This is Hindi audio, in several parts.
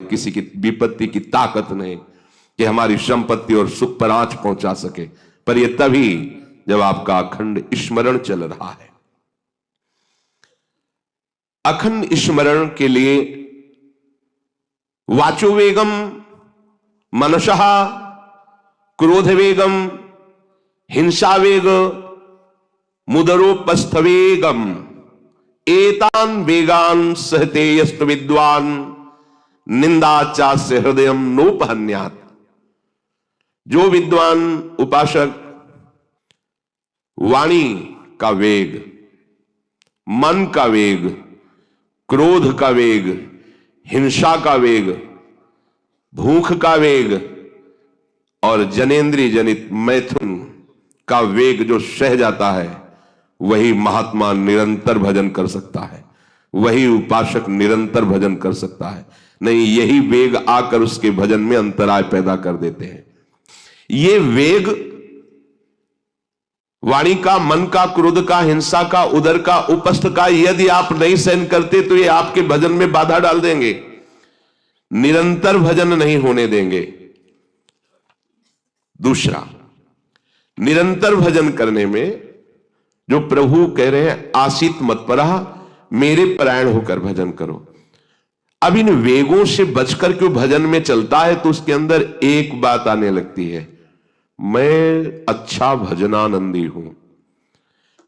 किसी की विपत्ति की ताकत नहीं कि हमारी संपत्ति और सुख पर आंच पहुंचा सके, पर यह तभी जब आपका अखंड स्मरण चल रहा है। अखंड स्मरण के लिए वाचोवेगम मनसः क्रोधवेगम हिंसावेग मुदरोपस्थवेगम एतान वेगान सहते यस्तु विद्वान निंदाचास्य हृदय नोपहन्यात्। जो विद्वान उपासक वाणी का वेग, मन का वेग, क्रोध का वेग, हिंसा का वेग, भूख का वेग और जनेन्द्रिय जनित मैथुन का वेग जो सह जाता है, वही महात्मा निरंतर भजन कर सकता है, वही उपासक निरंतर भजन कर सकता है। नहीं, यही वेग आकर उसके भजन में अंतराय पैदा कर देते हैं। ये वेग वाणी का, मन का, क्रोध का, हिंसा का, उदर का, उपस्थ का यदि आप नहीं सहन करते तो ये आपके भजन में बाधा डाल देंगे, निरंतर भजन नहीं होने देंगे। दूसरा, निरंतर भजन करने में जो प्रभु कह रहे हैं आसित मत्परा, मेरे परायण होकर भजन करो। अब इन वेगों से बचकर क्यों भजन में चलता है तो उसके अंदर एक बात आने लगती है, मैं अच्छा भजनानंदी हूं।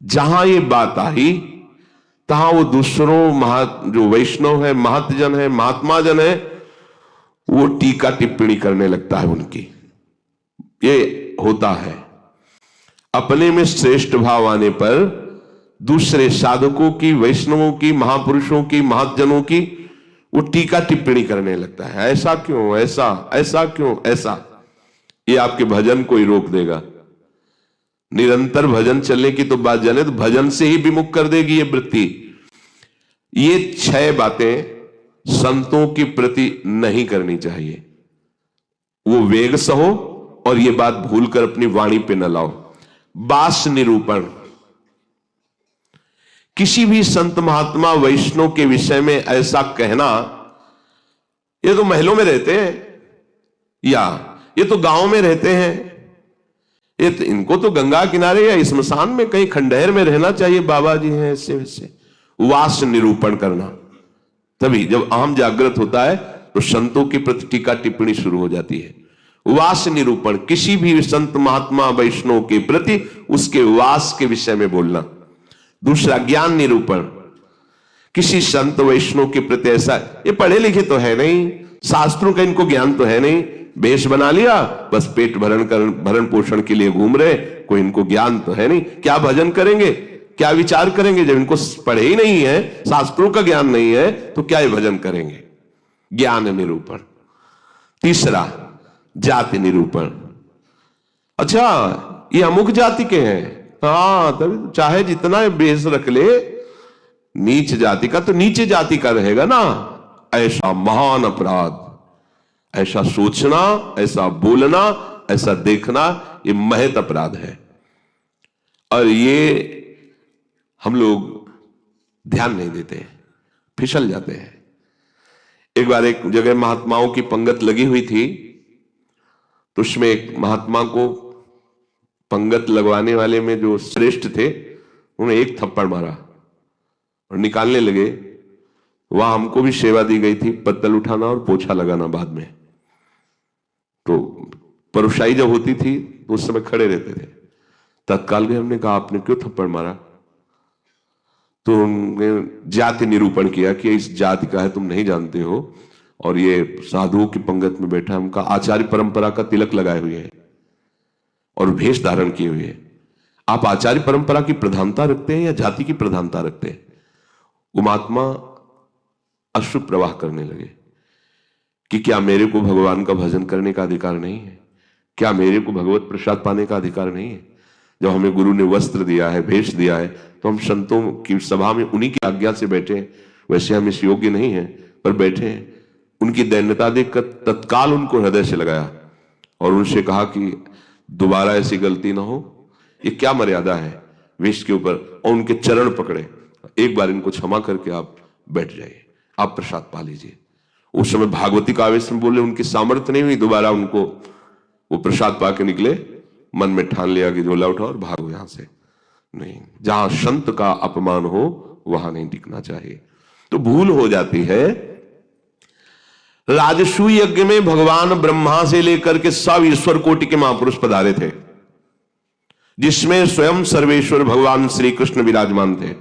जहां ये बात आई तहां वो दूसरों जो वैष्णव है, महतजन है, महात्मा जन है, वो टीका टिप्पणी करने लगता है उनकी। ये होता है, अपने में श्रेष्ठ भाव आने पर दूसरे साधकों की, वैष्णवों की, महापुरुषों की, महतजनों की वो टीका टिप्पणी करने लगता है। ऐसा क्यों, ऐसा, ऐसा क्यों, ऐसा। ये आपके भजन को ही रोक देगा। निरंतर भजन चलने की तो बात जाने तो भजन से ही विमुख कर देगी ये वृत्ति। ये 6 बातें संतों के प्रति नहीं करनी चाहिए। वो वेग सहो और ये बात भूलकर अपनी वाणी पे न लाओ। बास निरूपण, किसी भी संत महात्मा वैष्णव के विषय में ऐसा कहना, ये तो महलों में रहते हैं या ये तो गांव में रहते हैं, ये तो इनको तो गंगा किनारे या स्मशान में कहीं खंडहर में रहना चाहिए, बाबा जी हैं ऐसे वैसे। वास निरूपण करना, तभी जब अहम जागृत होता है तो संतों के प्रति टीका टिप्पणी शुरू हो जाती है। वास निरूपण, किसी भी संत महात्मा वैष्णव के प्रति उसके वास के विषय में बोलना। दूसरा, ज्ञान निरूपण, किसी संत वैष्णव के प्रति ऐसा, ये पढ़े लिखे तो है नहीं, शास्त्रों का इनको ज्ञान तो है नहीं, वेश बना लिया, बस पेट भरण पोषण के लिए घूम रहे, कोई इनको ज्ञान तो है नहीं, क्या भजन करेंगे, क्या विचार करेंगे जब इनको पढ़े ही नहीं है, शास्त्रों का ज्ञान नहीं है, तो क्या ये भजन करेंगे। ज्ञान निरूपण। तीसरा, जाति निरूपण, अच्छा ये अमुक जाति के हैं, हाँ तभी तो चाहे जितना बेस रख ले, नीच जाति का तो नीचे जाति का रहेगा ना। ऐसा महान अपराध, ऐसा सोचना, ऐसा बोलना, ऐसा देखना, ये महत अपराध है और ये हम लोग ध्यान नहीं देते, फिसल जाते हैं। एक बार एक जगह महात्माओं की पंगत लगी हुई थी, तो उसमें एक महात्मा को पंगत लगवाने वाले में जो श्रेष्ठ थे, उन्होंने एक थप्पड़ मारा और निकालने लगे। वहां हमको भी सेवा दी गई थी, पत्तल उठाना और पोछा लगाना बाद में। तो परुषाई जब होती थी तो उस समय खड़े रहते थे। तत्काल में हमने कहा आपने क्यों थप्पड़ मारा, तो उन्होंने जाति निरूपण किया कि इस जाति का है, तुम नहीं जानते हो, और ये साधुओं की पंगत में बैठा है, उनका आचार्य परंपरा का तिलक लगाए हुए है और भेष धारण किए हुए हैं। आप आचार्य परंपरा की प्रधानता रखते हैं या जाति की प्रधानता रखते हैं। वो महात्मा अश्रु प्रवाह करने लगे कि क्या मेरे को भगवान का भजन करने का अधिकार नहीं है, क्या मेरे को भगवत प्रसाद पाने का अधिकार नहीं है। जब हमें गुरु ने वस्त्र दिया है, भेष दिया है, तो हम संतों की सभा में उन्हीं की आज्ञा से बैठे। वैसे हम इस योग्य नहीं है पर बैठे हैं। उनकी दैन्यता देखकर तत्काल उनको हृदय से लगाया और उनसे कहा कि दोबारा ऐसी गलती ना हो, ये क्या मर्यादा है वेश के ऊपर, और उनके चरण पकड़े, एक बार इनको क्षमा करके आप बैठ जाइए, आप प्रसाद पा लीजिए। उस समय भागवती का आवेश में बोले, उनकी सामर्थ्य नहीं हुई, दोबारा उनको वो प्रसाद पाके निकले, मन में ठान लिया कि झोला उठाओ और भागो यहां से। नहीं, जहां संत का अपमान हो वहां नहीं टिकना चाहिए। तो भूल हो जाती है। राजसूय यज्ञ में भगवान ब्रह्मा से लेकर के सब ईश्वर कोटि के महापुरुष पधारे थे, जिसमें स्वयं सर्वेश्वर भगवान श्री कृष्ण विराजमान थे।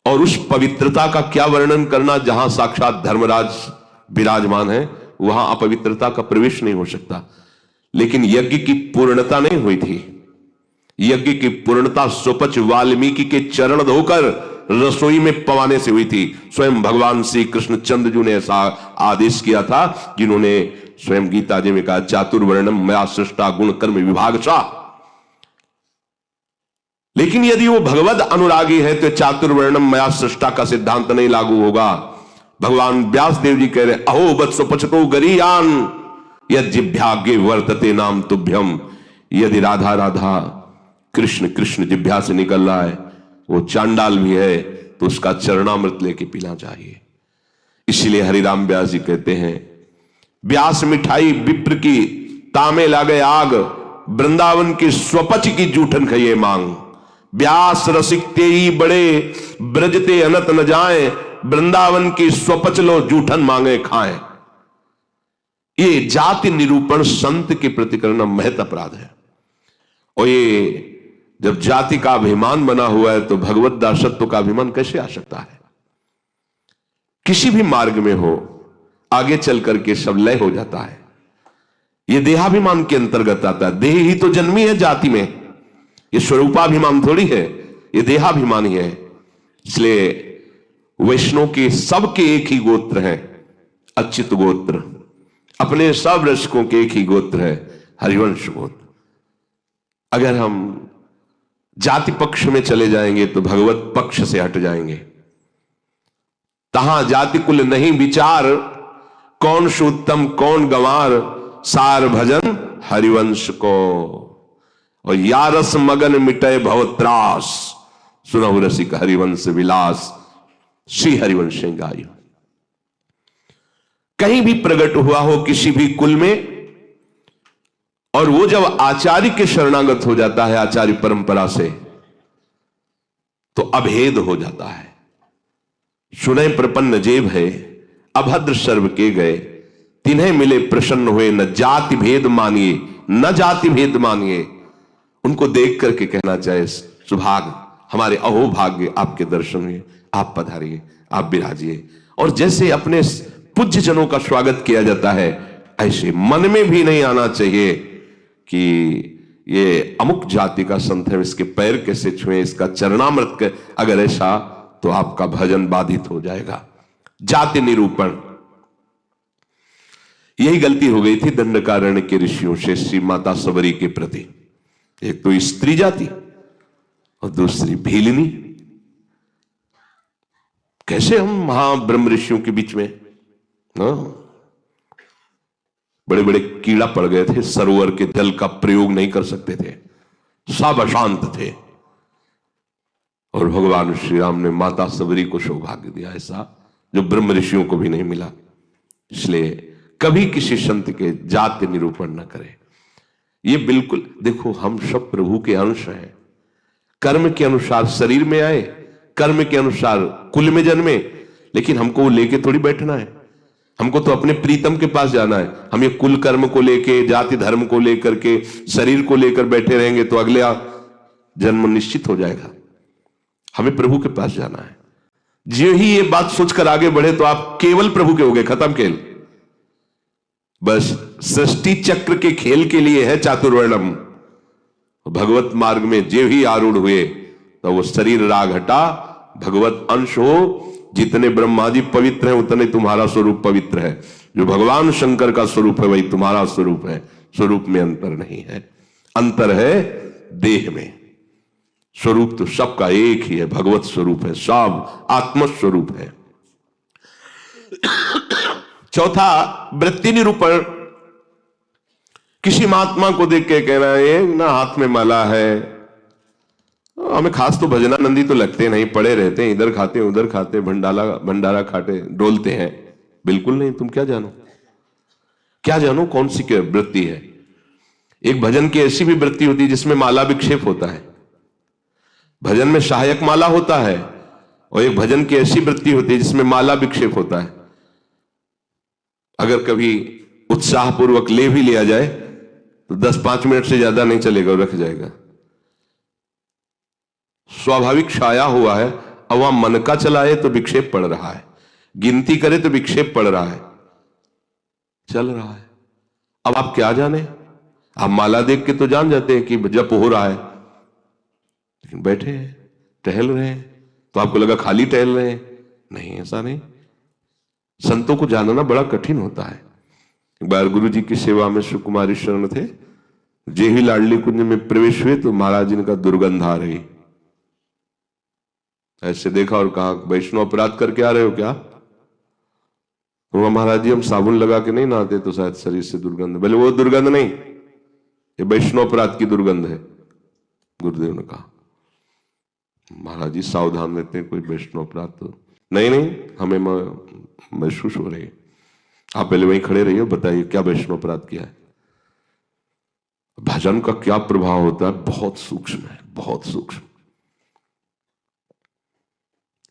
और उस पवित्रता का क्या वर्णन करना, जहां साक्षात धर्मराज विराजमान है वहां अपवित्रता का प्रवेश नहीं हो सकता। लेकिन यज्ञ की पूर्णता नहीं हुई थी। यज्ञ की पूर्णता सुपच वाल्मीकि के चरण धोकर रसोई में पवाने से हुई थी। स्वयं भगवान श्री कृष्ण चंद्रजू ने ऐसा आदेश किया था, जिन्होंने स्वयं गीता जी में कहा, चातुर्वर्णम मया सृष्टा गुण कर्म विभागशा। लेकिन यदि वो भगवद अनुरागी है तो चातुर्वर्णम मया सृष्टा का सिद्धांत नहीं लागू होगा। भगवान व्यास देव जी कह रहे, अहो बत्स पचतो गरीयान यज्जिभ्यागे वर्तते नाम तुभ्यम। यदि राधा राधा कृष्ण कृष्ण जिभ्या से निकल रहा है, वो चांडाल भी है, तो उसका चरणामृत लेके पीना चाहिए। इसलिए हरिराम व्यास जी कहते हैं, व्यास मिठाई विप्र की तामे लागे आग, वृंदावन की स्वपच की जूठन खइए मांग। व्यास रसिक ते ही बड़े ब्रजते अनत न जाए, वृंदावन की स्वपच लो जूठन मांगे खाएं। ये जाति निरूपण संत के प्रति करना महत अपराध है। और ये जब जाति का अभिमान बना हुआ है तो भगवत दासत्व का अभिमान कैसे आ सकता है? किसी भी मार्ग में हो, आगे चल करके सब लय हो जाता है। ये देहाभिमान के अंतर्गत आता है। देह ही तो जन्मी है जाति में, ये स्वरूपाभिमान थोड़ी है, ये देहाभिमान ही है। इसलिए वैष्णव के सबके एक ही गोत्र है, अच्युत गोत्र। अपने सब रसिकों के एक ही गोत्र है, हरिवंश गोत्र। अगर हम जाति पक्ष में चले जाएंगे तो भगवत पक्ष से हट जाएंगे। तहां जाति कुल नहीं विचार, कौन सुत्तम कौन गंवार, सार भजन हरिवंश को। और या रस मगन मिटे भवत्रास, सुनहु रसिक हरिवंश विलास, श्री हरिवंश गायो। कहीं भी प्रकट हुआ हो किसी भी कुल में, और वो जब आचार्य के शरणागत हो जाता है, आचार्य परंपरा से, तो अभेद हो जाता है। सुने प्रपन्न जेब है, अभद्र सर्व के गए, तिन्हें मिले प्रसन्न हुए, न जाति भेद मानिए न जाति भेद मानिए। उनको देख करके कहना चाहे, सुभाग हमारे अहोभाग्य आपके दर्शन हुए, आप पधारिए, आप विराजिए। और जैसे अपने पूज्य जनों का स्वागत किया जाता है, ऐसे मन में भी नहीं आना चाहिए कि ये अमुक जाति का संत है, इसके पैर कैसे छुए, इसका चरणामृत के। अगर ऐसा तो आपका भजन बाधित हो जाएगा। जाति निरूपण, यही गलती हो गई थी दंडकारण्य के ऋषियों से श्री माता सबरी के प्रति। एक तो स्त्री जाति और दूसरी भीलनी। कैसे हम महाब्रह्म ऋषियों के बीच में बड़े बड़े कीड़ा पड़ गए थे, सरोवर के जल का प्रयोग नहीं कर सकते थे, सब अशांत थे। और भगवान श्री राम ने माता सबरी को सौभाग्य दिया ऐसा जो ब्रह्म ऋषियों को भी नहीं मिला। इसलिए कभी किसी संत के जाति निरूपण न करें। ये बिल्कुल, देखो हम सब प्रभु के अंश हैं। कर्म के अनुसार शरीर में आए, कर्म के अनुसार कुल में जन्मे, लेकिन हमको वो लेके थोड़ी बैठना है। हमको तो अपने प्रीतम के पास जाना है। हम ये कुल कर्म को लेके, जाति धर्म को लेकर के, शरीर को लेकर बैठे रहेंगे तो अगले जन्म निश्चित हो जाएगा। हमें प्रभु के पास जाना है। जो ही ये बात सोचकर आगे बढ़े तो आप केवल प्रभु के हो गए, खत्म खेल। बस सृष्टि चक्र के खेल के लिए है चातुर्वर्णम। भगवत मार्ग में जो ही आरूढ़ हुए तो वो शरीर राग हटा, भगवत अंश हो। जितने ब्रह्मा जी पवित्र हैं उतने तुम्हारा स्वरूप पवित्र है। जो भगवान शंकर का स्वरूप है वही तुम्हारा स्वरूप है। स्वरूप में अंतर नहीं है, अंतर है देह में। स्वरूप तो सबका एक ही है, भगवत स्वरूप है, सब आत्म स्वरूप है। चौथा, वृत्ति निरूपण। किसी महात्मा को देख के कहना है ना हाथ में माला है, हमें खास तो भजनानंदी तो लगते नहीं, पड़े रहते हैं, इधर खाते उधर खाते, भंडारा खाते, डोलते हैं, बिल्कुल नहीं। तुम क्या जानो, क्या जानो कौन सी क्या वृत्ति है। एक भजन की ऐसी भी वृत्ति होती है जिसमें माला विक्षेप होता है, भजन में सहायक माला होता है, और एक भजन की ऐसी वृत्ति होती है जिसमें माला विक्षेप होता है। अगर कभी उत्साहपूर्वक ले भी लिया जाए तो 10-5 मिनट से ज्यादा नहीं चलेगा और रख जाएगा। स्वाभाविक छाया हुआ है। अब वहां मन का चलाए तो विक्षेप पड़ रहा है, गिनती करे तो विक्षेप पड़ रहा है, चल रहा है। अब आप क्या जाने, आप माला देख के तो जान जाते हैं कि जप हो रहा है, लेकिन बैठे हैं, टहल रहे हैं, तो आपको लगा खाली टहल रहे हैं। नहीं, ऐसा नहीं। संतों को जानना बड़ा कठिन होता है। एक बार गुरु जी की सेवा में सुकुमारी शरण थे, जे ही लाडली कुंज में प्रवेश हुए तो महाराज जी का दुर्गंध आ रही। ऐसे देखा और कहा, वैष्णव अपराध करके आ रहे हो क्या? तो महाराज जी हम साबुन लगा के नहीं नहाते तो शायद शरीर से दुर्गंध। बोले वो दुर्गंध नहीं, ये वैष्णव अपराध की दुर्गंध है। गुरुदेव ने कहा, महाराज जी सावधान रहते हैं, कोई वैष्णव अपराध तो नहीं। नहीं, हमें महसूस हो रही है। आप पहले वहीं खड़े रहिए, बताइए क्या वैष्णव अपराध किया है। भजन का क्या प्रभाव होता है, बहुत सूक्ष्म है, बहुत सूक्ष्म।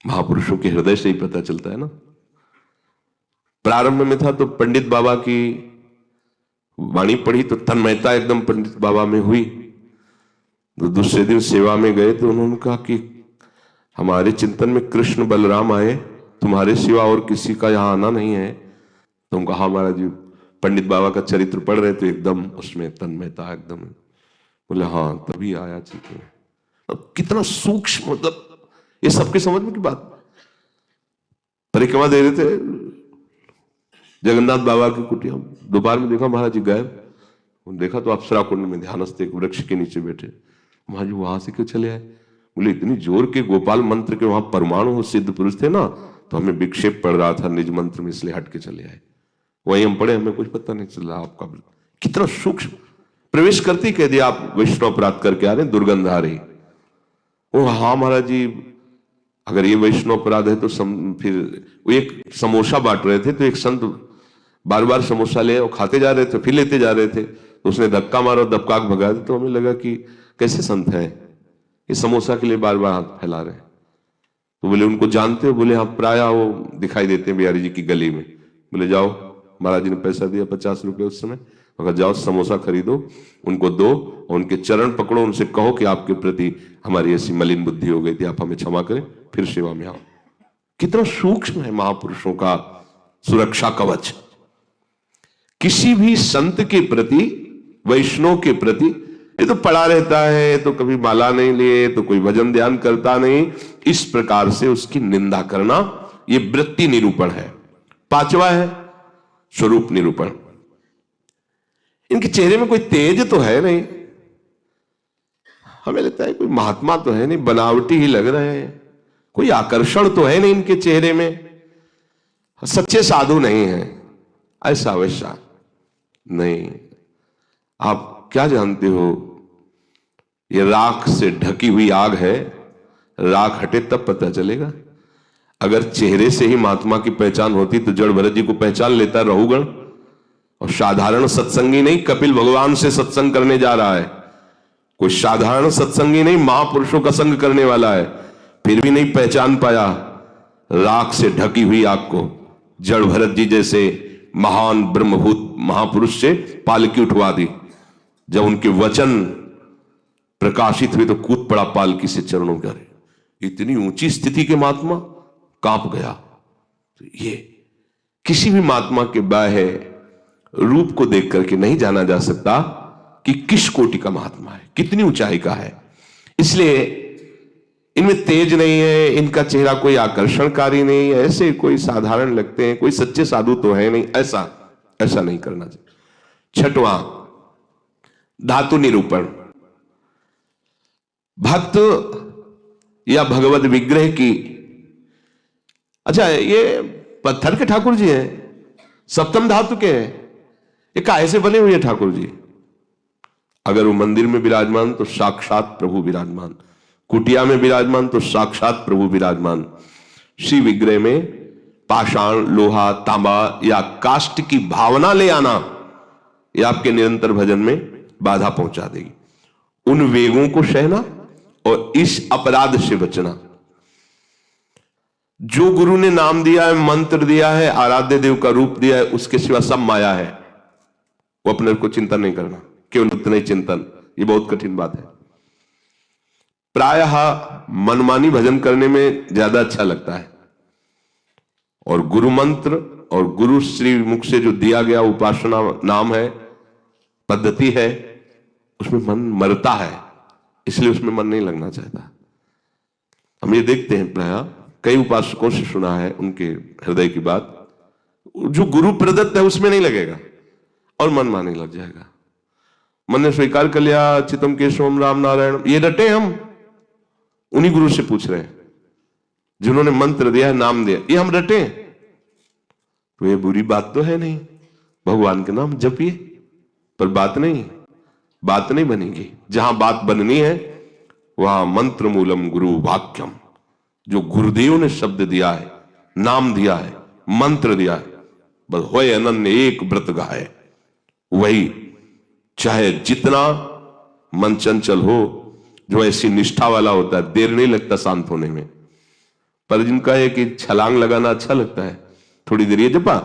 महापुरुषों के हृदय से ही पता चलता है ना। प्रारंभ में था तो पंडित बाबा की वाणी पढ़ी तो तन्मयता एकदम पंडित बाबा में हुई। तो दूसरे दिन सेवा में गए तो उन्होंने कहा कि हमारे चिंतन में कृष्ण बलराम आए, तुम्हारे सिवा और किसी का यहाँ आना नहीं है। तुम कहा महाराज जी पंडित बाबा का चरित्र पढ़ रहे तो एकदम उसमें तन्मयता एकदम। बोले हाँ तभी आया चित्र। अब कितना सूक्ष्म, मतलब ये सबके समझ में की बात। परिक्रमा दे रहे थे जगन्नाथ बाबा की कुटिया, दोपहर में देखा महाराज जी गायब। देखा तो अप्सरा कुंड में ध्यानस्थ एक वृक्ष के नीचे बैठे। महाराज जी वहां से क्यों चले आए? बोले इतनी जोर के गोपाल मंत्र के वहां परमाणु सिद्ध पुरुष थे ना, तो हमें विक्षेप पड़ रहा था निज मंत्र में, इसलिए हट के चले आए। वहीं हम पढ़े, हमें कुछ पता नहीं चला। आपका कितना सूक्ष्म, प्रवेश करते ही कह दिया आप वैष्णव अपराध करके आ रहे, दुर्गंध आ रही। वो हाँ महाराज जी अगर ये वैष्णव अपराध है तो फिर वो एक समोसा बांट रहे थे तो एक संत बार बार समोसा ले और खाते जा रहे थे, फिर लेते जा रहे थे, तो उसने धक्का मारा और दबकाक भगा दिया। तो हमें लगा कि कैसे संत है ये समोसा के लिए बार बार हाथ फैला रहे हैं। तो बोले उनको जानते हो? बोले हाँ प्राय वो दिखाई देते हैं बिहारी जी की गली में। बोले जाओ, महाराज जी ने पैसा दिया 50 रुपए उस समय, अगर जाओ समोसा खरीदो, उनको दो और उनके चरण पकड़ो, उनसे कहो कि आपके प्रति हमारी ऐसी मलिन बुद्धि हो गई थी, आप हमें क्षमा करें, फिर सेवा में आओ। कितना सूक्ष्म है महापुरुषों का सुरक्षा कवच। किसी भी संत के प्रति, वैष्णव के प्रति, ये तो पड़ा रहता है, तो कभी माला नहीं लिए, तो कोई भजन ध्यान करता नहीं, इस प्रकार से उसकी निंदा करना ये वृत्ति निरूपण है। पांचवा है स्वरूप निरूपण। इनके चेहरे में कोई तेज तो है नहीं, हमें लगता है कोई महात्मा तो है नहीं, बनावटी ही लग रहे हैं, कोई आकर्षण तो है नहीं इनके चेहरे में, सच्चे साधु नहीं है, ऐसा वैसा नहीं। आप क्या जानते हो, ये राख से ढकी हुई आग है, राख हटे तब पता चलेगा। अगर चेहरे से ही महात्मा की पहचान होती तो जड़ भरत जी को पहचान लेता रहुगण। और साधारण सत्संगी नहीं, कपिल भगवान से सत्संग करने जा रहा है, कोई साधारण सत्संगी नहीं, महापुरुषों का संग करने वाला है, फिर भी नहीं पहचान पाया राख से ढकी हुई आग को। जड़ भरत जी जैसे महान ब्रह्मभूत महापुरुष से पालकी उठवा दी, जब उनके वचन प्रकाशित हुए तो कूद पड़ा पालकी से चरणों के। इतनी ऊंची स्थिति के महात्मा, कांप गया। तो ये किसी भी महात्मा के बाह्य रूप को देख करके नहीं जाना जा सकता कि किस कोटि का महात्मा है, कितनी ऊंचाई का है। इसलिए इनमें तेज नहीं है, इनका चेहरा कोई आकर्षणकारी नहीं है, ऐसे कोई साधारण लगते हैं, कोई सच्चे साधु तो है नहीं, ऐसा नहीं करना चाहिए। छठवां धातु निरूपण। भक्त या भगवत विग्रह की, अच्छा ये पत्थर के ठाकुर जी हैं, सप्तम धातु के हैं, ये काहे से बने हुए ठाकुर जी? अगर वो मंदिर में विराजमान तो साक्षात प्रभु विराजमान, कुटिया में विराजमान तो साक्षात प्रभु विराजमान। श्री विग्रह में पाषाण, लोहा, तांबा या काष्ठ की भावना ले आना, यह आपके निरंतर भजन में बाधा पहुंचा देगी। उन वेगों को सहना और इस अपराध से बचना। जो गुरु ने नाम दिया है, मंत्र दिया है, आराध्य देव का रूप दिया है, उसके सिवा सब माया है, वो अपने को चिंतन नहीं करना। केवल उतना ही चिंतन, ये बहुत कठिन बात है। प्रायः मनमानी भजन करने में ज्यादा अच्छा लगता है, और गुरु मंत्र और गुरु श्री मुख से जो दिया गया उपासना नाम है, पद्धति है, उसमें मन मरता है, इसलिए उसमें मन नहीं लगना चाहता। हम ये देखते हैं, प्रायः कई उपासकों से सुना है उनके हृदय की बात, जो गुरु प्रदत्त है उसमें नहीं लगेगा और मन माने लग जाएगा। मन ने स्वीकार कर लिया चितम केशवम राम नारायण, ये रटे हम उन्हीं गुरु से पूछ रहे हैं जिन्होंने मंत्र दिया है, नाम दिया, ये हम रटे, तो ये बुरी बात तो है नहीं। भगवान के नाम जपिए, पर बात नहीं बनेगी। जहां बात बननी है वहां मंत्र मूलम गुरु वाक्यम, जो गुरुदेव ने शब्द दिया है, नाम दिया है, मंत्र दिया है, बस होए अनन्य एक व्रत गाए, वही। चाहे जितना मन चंचल हो, जो ऐसी निष्ठा वाला होता है, देर नहीं लगता शांत होने में। पर जिनका है कि छलांग लगाना अच्छा लगता है, थोड़ी देर ये जपा,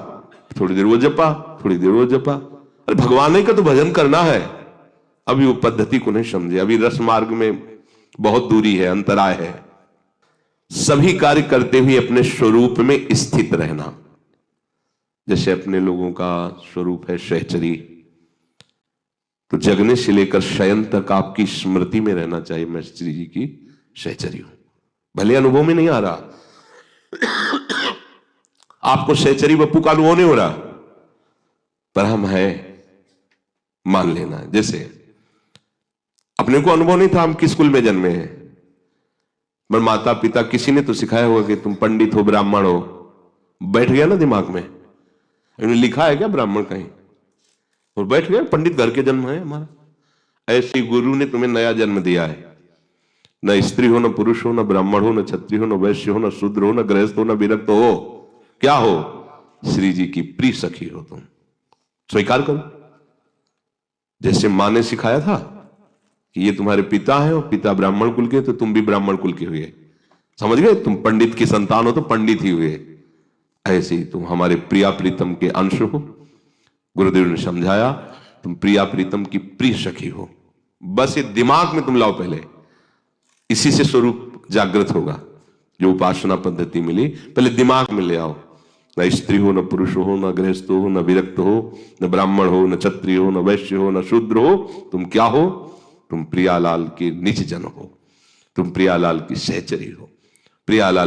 थोड़ी देर वो जपा, थोड़ी देर वो जपा, अरे भगवान का तो भजन करना है। अभी वो पद्धति को नहीं समझे, अभी रस मार्ग में बहुत दूरी है, अंतराय है। सभी कार्य करते हुए अपने स्वरूप में स्थित रहना। जैसे अपने लोगों का स्वरूप है सहचरी, तो जगने से लेकर शयन तक आपकी स्मृति में रहना चाहिए, मैं श्री जी की सहचरी हूं। भले अनुभव में नहीं आ रहा, आपको सहचरी बप्पू का अनुभव नहीं हो रहा, पर हम है, मान लेना है। जैसे अपने को अनुभव नहीं था हम किस कुल में जन्मे हैं, पर माता पिता किसी ने तो सिखाया होगा कि तुम पंडित हो, ब्राह्मण हो, बैठ गया ना दिमाग में। लिखा है क्या ब्राह्मण कहीं, और बैठ गया पंडित घर के जन्म है हमारा। ऐसी गुरु ने तुम्हें नया जन्म दिया है। न स्त्री हो, न पुरुष हो, न ब्राह्मण हो, न क्षत्रिय हो, न वैश्य हो, न शूद्र हो, न गृहस्थ हो, न विरक्त हो, क्या हो? श्री जी की प्रिय सखी हो तुम। स्वीकार करो। जैसे मां ने सिखाया था कि ये तुम्हारे पिता हैं और पिता ब्राह्मण कुल के, तो तुम भी ब्राह्मण कुल के हुए। समझ गए? तुम पंडित की संतान हो तो पंडित ही हुए। ऐसे ही तुम हमारे प्रिया प्रीतम के अंश हो। गुरुदेव ने समझाया तुम प्रिया प्रीतम की प्रिय सखी हो। बस ये दिमाग में तुम लाओ पहले, इसी से स्वरूप जागृत होगा। जो उपासना पद्धति मिली पहले दिमाग में ले आओ। न स्त्री हो, न पुरुष हो, न गृहस्थ हो, न विरक्त हो, न ब्राह्मण हो, न क्षत्रिय हो, न वैश्य हो, न शूद्र हो। तुम क्या हो? तुम प्रियालाल के निज जन हो। तुम प्रियालाल की सहचरी हो। प्रियालाल